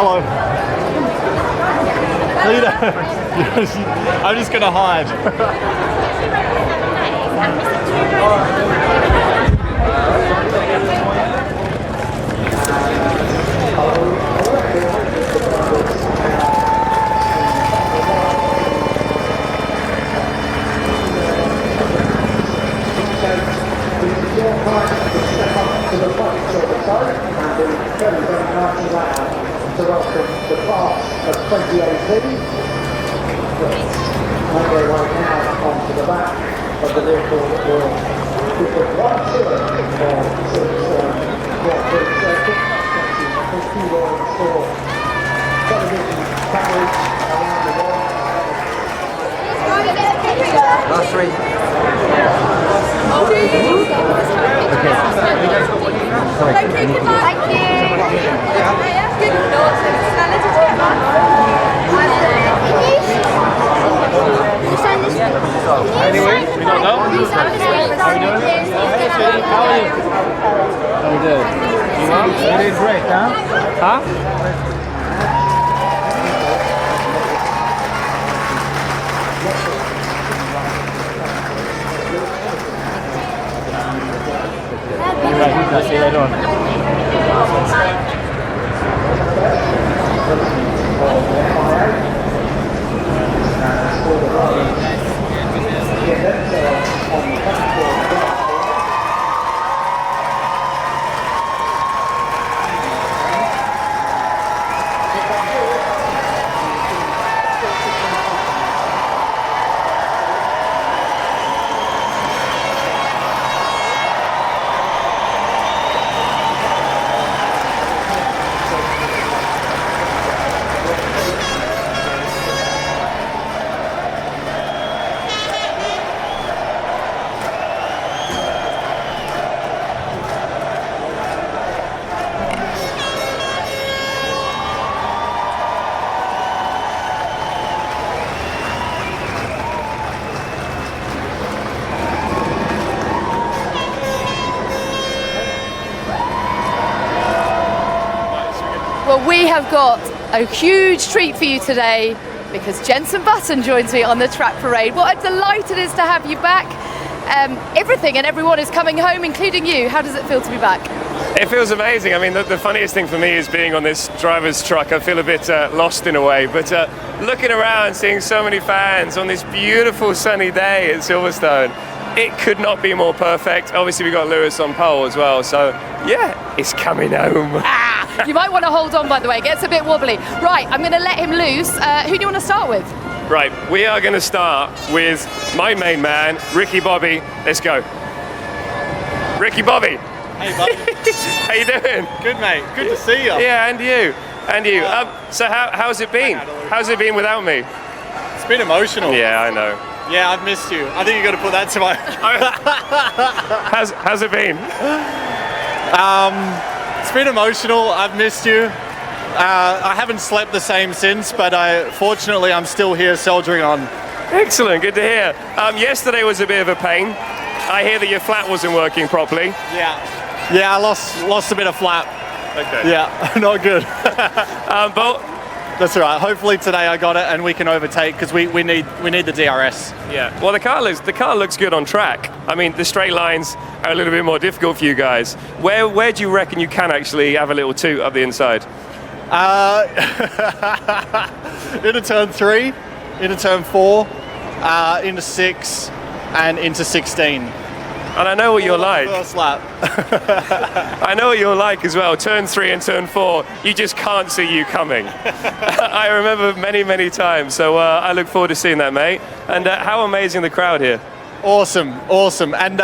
Hello. I'm just gonna hide. To welcome the class of 2018. Make their way now onto the back of the vehicle that will be the one tour for Grand Prix circuit. Thank you all for television coverage around the world. Last three. Thank you. Anyway, we don't know. How are you doing? How are you? How are you doing? You did great, huh? Huh? I'll see you later on. Well, we have got a huge treat for you today because Jenson Button joins me on the track parade. What a delight it is to have you back. Everything and everyone is coming home, including you. How does it feel to be back? It feels amazing. I mean, the funniest thing for me is being on this driver's truck. I feel a bit lost in a way, but looking around, seeing so many fans on this beautiful sunny day at Silverstone, it could not be more perfect. Obviously, we got Lewis on pole as well, so yeah, it's coming home. You might want to hold on, by the way. It gets a bit wobbly. Right, I'm going to let him loose. Who do you want to start with? Right, we are going to start with my main man, Ricky Bobby. Let's go. Ricky Bobby. Hey, buddy. How you doing? Good, mate. Good to see you. Yeah, and you. And you. So how's it been? How's it been without me? It's been emotional. Yeah, I know. Yeah, I've missed you. I think you got to put that to my... How's it been? It's been emotional. I've missed you. I haven't slept the same since, but fortunately I'm still here soldiering on. Excellent, good to hear. Yesterday was a bit of a pain. I hear that your flat wasn't working properly. Yeah, I lost a bit of flap. Okay. Yeah, not good. But that's all right. Hopefully today I got it and we can overtake because we need the DRS. yeah, well the car looks good on track. I mean the straight lines are a little bit more difficult for you guys. Where do you reckon you can actually have a little toot up the inside? Into turn 3, into turn 4, into 6, and into 16. And I know what you're like. First lap. I know what you're like as well. Turn 3 and turn 4, you just can't see you coming. I remember many times. So I look forward to seeing that, mate. And how amazing the crowd here. Awesome. And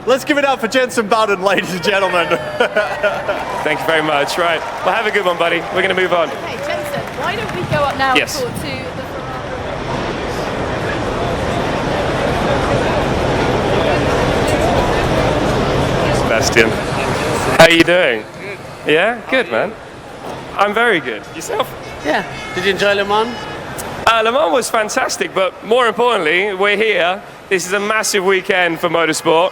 let's give it up for Jenson Button, ladies and gentlemen. Thank you very much. Right. Well, have a good one, buddy. We're going to move on. Okay, Jenson, why don't we go up now Yes. to the... Sebastian. How are you doing? Good. Yeah? Good, man. I'm very good. Yourself? Yeah. Did you enjoy Le Mans? Le Mans was fantastic, but more importantly, we're here. This is a massive weekend for motorsport.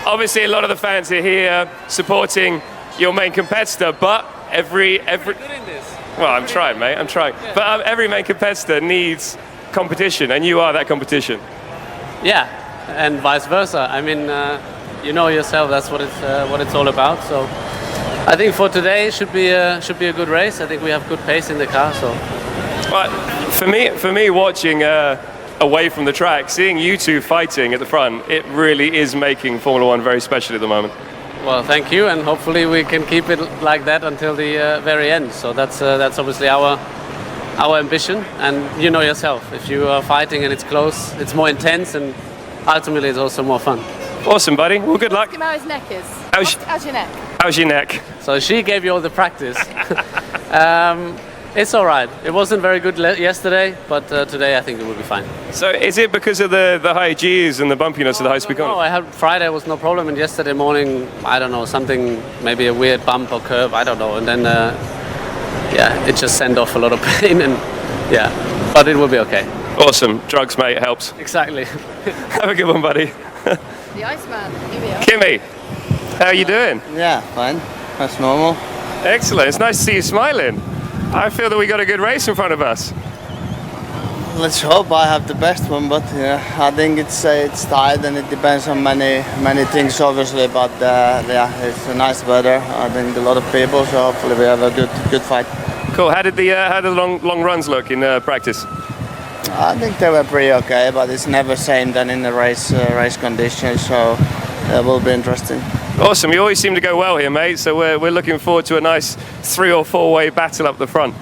Obviously, a lot of the fans are here supporting your main competitor, but every. Good in this. Well, I'm trying, mate. I'm trying. But every main competitor needs competition, and you are that competition. Yeah, and vice versa. I mean, you know yourself. That's what it's all about. So, I think for today should be a good race. I think we have good pace in the car. So, But for me, watching away from the track, seeing you two fighting at the front, it really is making Formula One very special at the moment. well, thank you, and hopefully we can keep it like that until the very end. So that's obviously our ambition. And you know yourself, if you are fighting and it's close, it's more intense, and ultimately it's also more fun. Awesome, buddy. Well, good luck. Ask him how his neck is. How's your neck? How's your neck? So she gave you all the practice. It's all right. It wasn't very good yesterday, but today I think it will be fine. So is it because of the high Gs and the bumpiness of the high-speed No, corner? I had Friday was no problem, and yesterday morning, I don't know, something, maybe a weird bump or curve, I don't know, and then it just sent off a lot of pain, and but it will be okay. Awesome. Drugs, mate, helps. Exactly. Have a good one, buddy. The Iceman. Here we are. Kimmy, how are you doing? Yeah, fine. That's normal. Excellent. It's nice to see you smiling. I feel that we got a good race in front of us. Let's hope I have the best one, but I think it's tight and it depends on many things, obviously. But it's a nice weather. I think a lot of people, so hopefully we have a good fight. Cool. How did the long runs look in practice? I think they were pretty okay, but it's never same than in the race conditions. So it will be interesting. Awesome. You always seem to go well here, mate. So we're looking forward to a nice 3 or 4 way battle up the front.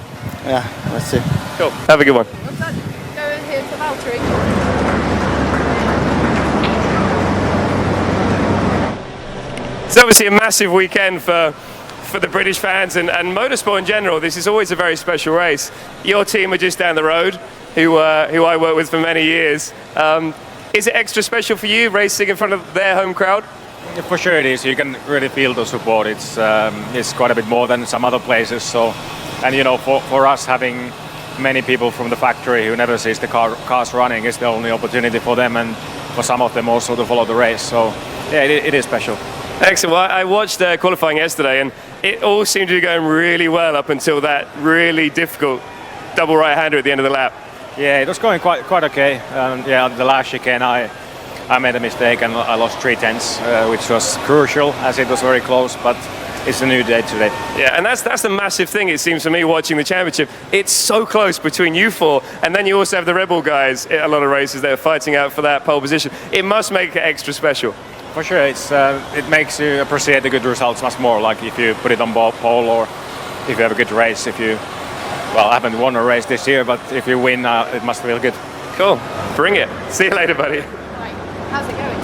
Yeah, let's see. Cool. Have a good one. What's that? Go in here to Valtteri. It's obviously a massive weekend for the British fans and motorsport in general. This is always a very special race. Your team are just down the road, who I worked with for many years. Is it extra special for you racing in front of their home crowd? Yeah, for sure it is. You can really feel the support. It's quite a bit more than some other places. So, and you know, for us having many people from the factory who never sees the cars running is the only opportunity for them, and for some of them also to follow the race. So, yeah, it is special. Excellent. Well, I watched qualifying yesterday, and it all seemed to be going really well up until that really difficult double right-hander at the end of the lap. Yeah, it was going quite okay. The last chicane I made a mistake and I lost 3/10, which was crucial as it was very close, but it's a new day today. Yeah, and that's the massive thing, it seems to me, watching the championship. It's so close between you four, and then you also have the Red Bull guys at a lot of races that are fighting out for that pole position. It must make it extra special. For sure, it makes you appreciate the good results much more, like if you put it on pole or if you have a good race. I haven't won a race this year, but if you win, it must feel good. Cool. Bring it. See you later, buddy. Right. How's it going?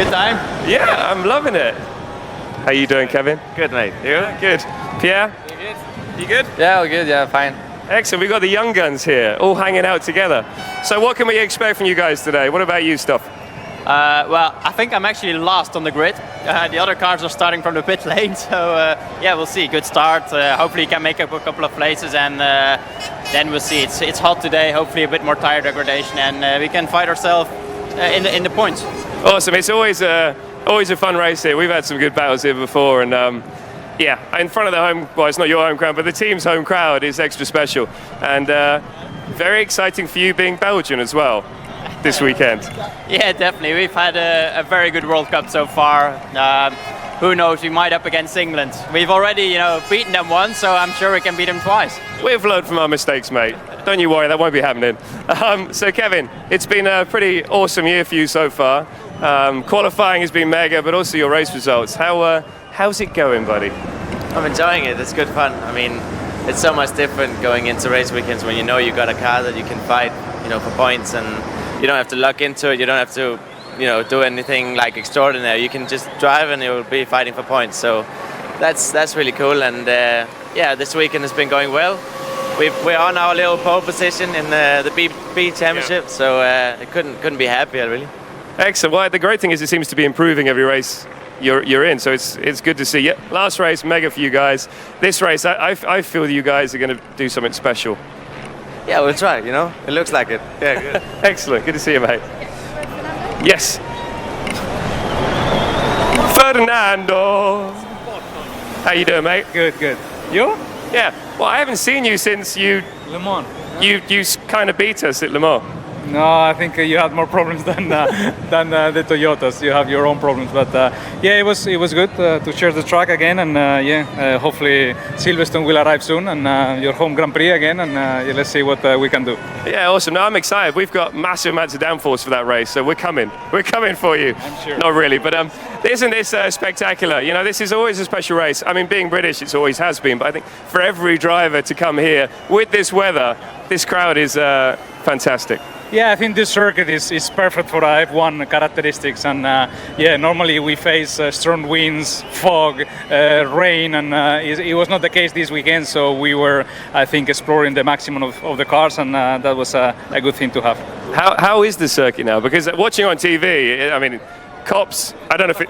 Good time? Yeah, I'm loving it. How you doing, Kevin? Good, mate. You? Good. Pierre? You good? Yeah, all good. Yeah, fine. Excellent. We've got the young guns here, all hanging out together. So what can we expect from you guys today? What about you, Stoff? Well, I think I'm actually last on the grid. The other cars are starting from the pit lane, so we'll see. Good start. Hopefully, you can make up a couple of places, and then we'll see. It's hot today. Hopefully, a bit more tire degradation, and we can fight ourselves in the points. Awesome. It's always a fun race here. We've had some good battles here before, and in front of the home. Well, it's not your home crowd, but the team's home crowd is extra special, and very exciting for you being Belgian as well this weekend. Yeah, definitely. We've had a very good World Cup so far. Who knows? We might up against England. We've already, beaten them once, so I'm sure we can beat them twice. We've learned from our mistakes, mate. Don't you worry, that won't be happening. So, Kevin, it's been a pretty awesome year for you so far. Qualifying has been mega, but also your race results. How's it going, buddy? I'm enjoying it. It's good fun. I mean, it's so much different going into race weekends when you know you got a car that you can fight, for points, and you don't have to luck into it. You don't have to, do anything like extraordinary. You can just drive and you'll be fighting for points. So that's really cool. And this weekend has been going well. We're on our little pole position in the B Championship, so it couldn't be happier, really. Excellent. Well, the great thing is it seems to be improving every race you're in, so it's good to see. Yeah, last race, mega for you guys. This race, I feel you guys are going to do something special. Yeah, we'll try. You know, it looks like it. Yeah, good. Excellent. Good to see you, mate. Yes. Fernando. How you doing, mate? Good, good. You? Yeah. Well, I haven't seen you since you Le Mans. you kind of beat us at Le Mans. No, I think you had more problems than the Toyotas. You have your own problems, but yeah, it was good to share the track again, and hopefully Silverstone will arrive soon, and your home Grand Prix again, and let's see what we can do. Yeah, awesome. No, I'm excited. We've got massive amounts of downforce for that race, so we're coming. We're coming for you. I'm sure. Not really, but isn't this spectacular? You know, this is always a special race. I mean, being British, it's always has been, but I think for every driver to come here with this weather, this crowd is fantastic. Yeah, I think this circuit is perfect for F1 characteristics, and normally we face strong winds, fog, rain, and it was not the case this weekend, so we were, I think, exploring the maximum of the cars, and that was a good thing to have. How is the circuit now? Because watching on TV, I mean, Cops, I don't know if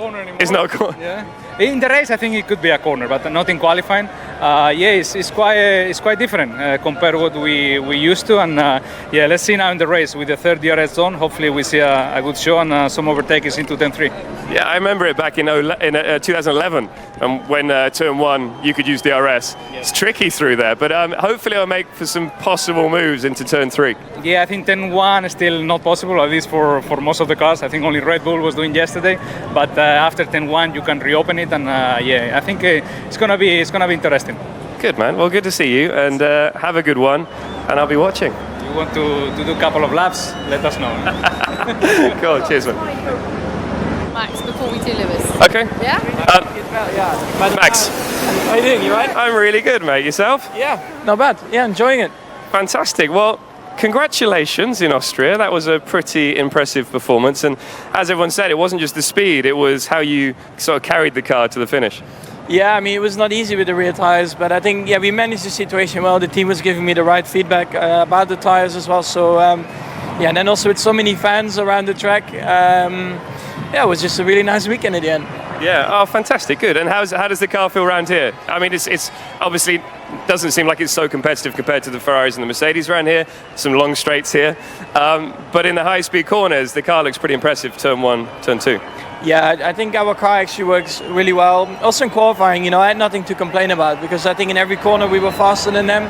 it's not a corner. Yeah. In the race, I think it could be a corner, but not in qualifying. It's quite different compared to what we used to, and let's see now in the race with the third DRS zone. Hopefully, we see a good show and some overtakes into turn 3. Yeah, I remember it back in 2011, when turn 1 you could use DRS. It's tricky through there, but hopefully I'll make for some possible moves into turn 3. Yeah, I think turn 1 is still not possible, at least for most of the cars. I think only Red Bull was doing yesterday, but after turn 1 you can reopen it, and I think it's gonna be interesting. Good, man. Well, good to see you, and have a good one, and I'll be watching. You want to do a couple of laps? Let us know. Cool. Cheers, man. Max, before we do Lewis. Okay. Yeah? Max. How you doing? You right? I'm really good, mate. Yourself? Yeah, not bad. Yeah, enjoying it. Fantastic. Well, congratulations in Austria. That was a pretty impressive performance, and as everyone said, it wasn't just the speed, it was how you sort of carried the car to the finish. Yeah, I mean, it was not easy with the rear tires, but I think, we managed the situation well. The team was giving me the right feedback about the tires as well. So, and then also with so many fans around the track, it was just a really nice weekend at the end. Yeah, oh, fantastic, good. And how does the car feel around here? I mean, it's obviously doesn't seem like it's so competitive compared to the Ferraris and the Mercedes around here. Some long straights here, but in the high-speed corners, the car looks pretty impressive. Turn 1, turn 2. Yeah, I think our car actually works really well. Also in qualifying, I had nothing to complain about because I think in every corner we were faster than them.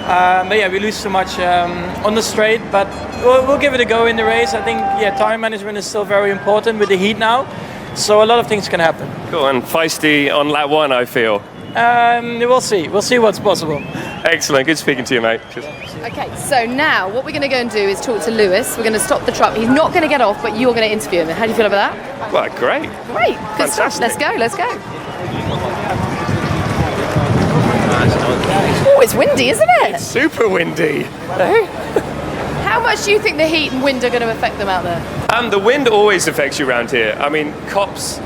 But we lose too much on the straight, but we'll give it a go in the race. I think, tire management is still very important with the heat now. So a lot of things can happen. Cool, and feisty on lap 1, I feel. We'll see. We'll see what's possible. Excellent. Good speaking to you, mate. Cheers. Okay, so now what we're going to go and do is talk to Lewis. We're going to stop the truck. He's not going to get off, but you're going to interview him. How do you feel about that? Well, great. Great. Good stuff. Let's go. Oh, it's windy, isn't it? It's super windy. How much do you think the heat and wind are going to affect them out there? The wind always affects you around here. I mean, Copse,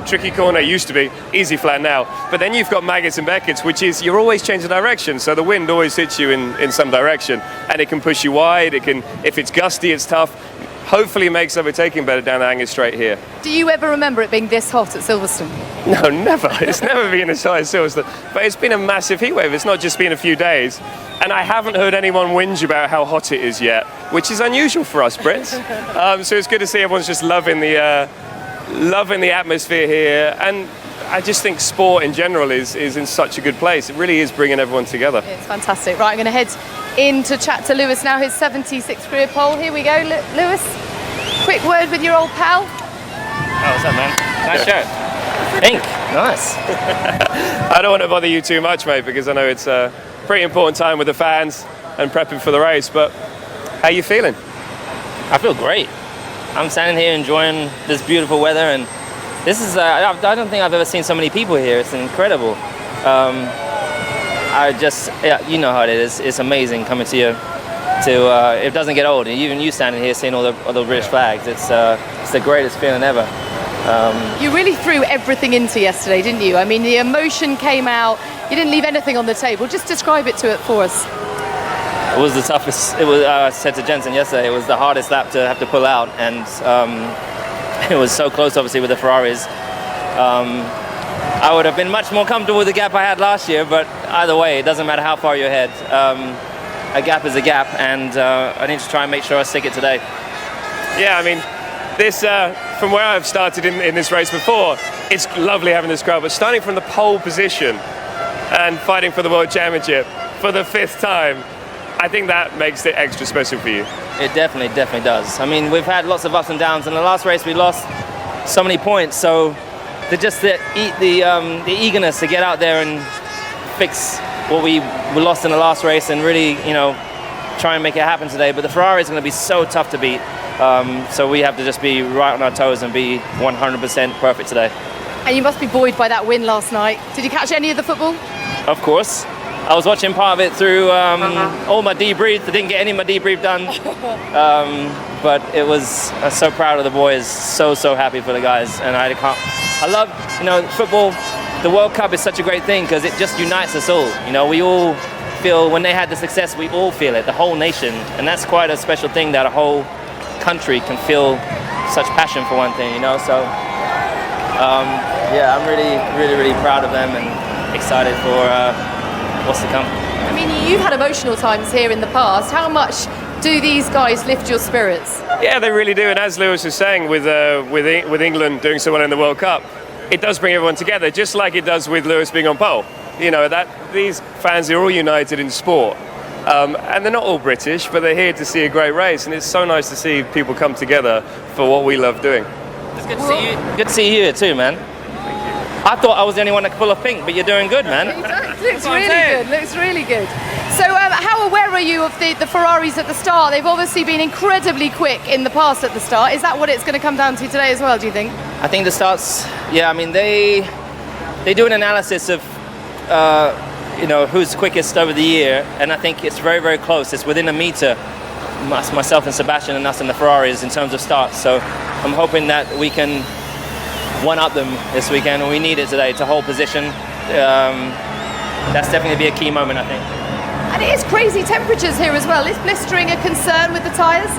tricky corner used to be, easy flat now. But then you've got Maggots and Beckett's, which is you're always changing direction. So the wind always hits you in some direction. And it can push you wide. It can, if it's gusty, it's tough. Hopefully it makes overtaking better down the Angus Straight here. Do you ever remember it being this hot at Silverstone? No, never. It's never been as hot as Silverstone. But it's been a massive heat wave. It's not just been a few days. And I haven't heard anyone whinge about how hot it is yet, which is unusual for us Brits. So it's good to see everyone's just loving the atmosphere here. And I just think sport in general is in such a good place. It really is bringing everyone together. It's fantastic. Right, I'm going to head in to chat to Lewis now, his 76th career pole. Here we go, Lewis. Quick word with your old pal. Oh, what's up, man? Nice shirt. Pink. Nice. I don't want to bother you too much, mate, because I know it's a pretty important time with the fans and prepping for the race, but how are you feeling? I feel great. I'm standing here enjoying this beautiful weather, and this is, I don't think I've ever seen so many people here. It's incredible. You know how it is. It's amazing coming to you. It doesn't get old. Even you standing here seeing all the British flags, it's the greatest feeling ever. You really threw everything into yesterday, didn't you? I mean, the emotion came out. You didn't leave anything on the table. Just describe it for us. It was the toughest. It was. I said to Jenson yesterday, it was the hardest lap to have to pull out, and it was so close, obviously, with the Ferraris. I would have been much more comfortable with the gap I had last year, but either way, it doesn't matter how far you're ahead. a gap is a gap, and I need to try and make sure I stick it today. Yeah, I mean, this from where I've started in this race before, it's lovely having this crowd, but starting from the pole position and fighting for the World Championship for the 5th time, I think that makes it extra special for you. It definitely does. I mean, we've had lots of ups and downs. In the last race, we lost so many points, so the eagerness to get out there and fix what we lost in the last race and really, you know, try and make it happen today. But the Ferrari is going to be so tough to beat, so we have to just be right on our toes and be 100% perfect today. And you must be buoyed by that win last night. Did you catch any of the football? Of course. I was watching part of it through all my debrief. I didn't get any of my debrief done, but it was. I'm so proud of the boys. So happy for the guys, and I love, you know, football. The World Cup is such a great thing because it just unites us all. You know, we all feel when they had the success, we all feel it, the whole nation, and that's quite a special thing that a whole country can feel such passion for one thing. You know, so yeah, I'm really proud of them and excited for. What's to come. I mean, you've had emotional times here in the past. How much do these guys lift your spirits? Yeah, they really do. And as Lewis was saying, with England doing so well in the World Cup, it does bring everyone together, just like it does with Lewis being on pole. You know, that these fans are all united in sport. And they're not all British, but they're here to see a great race. And it's so nice to see people come together for what we love doing. It's good to see you. Good to see you here too, man. I thought I was the only one that could pull off pink, but you're doing good, man. Looks really good. Looks really good. So, how aware are you of the Ferraris at the start? They've obviously been incredibly quick in the past at the start. Is that what it's going to come down to today as well, do you think? I think the starts, yeah, I mean, they do an analysis of, you know, who's quickest over the year, and I think it's very close. It's within a meter, myself and Sebastian and us and the Ferraris in terms of starts. So I'm hoping that we can one-up them this weekend, and we need it today to hold position. That's definitely be a key moment, I think. And it is crazy temperatures here as well. Is blistering a concern with the tyres?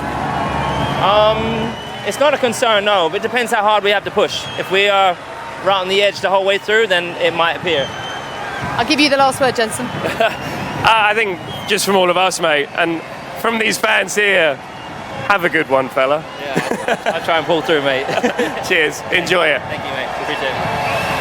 It's not a concern, no, but it depends how hard we have to push. If we are right on the edge the whole way through, then it might appear. I'll give you the last word, Jenson. I think just from all of us, mate, and from these fans here, have a good one, fella. Yeah, I'll try and pull through, mate. Cheers. Enjoy it. Thank you, mate. Appreciate it.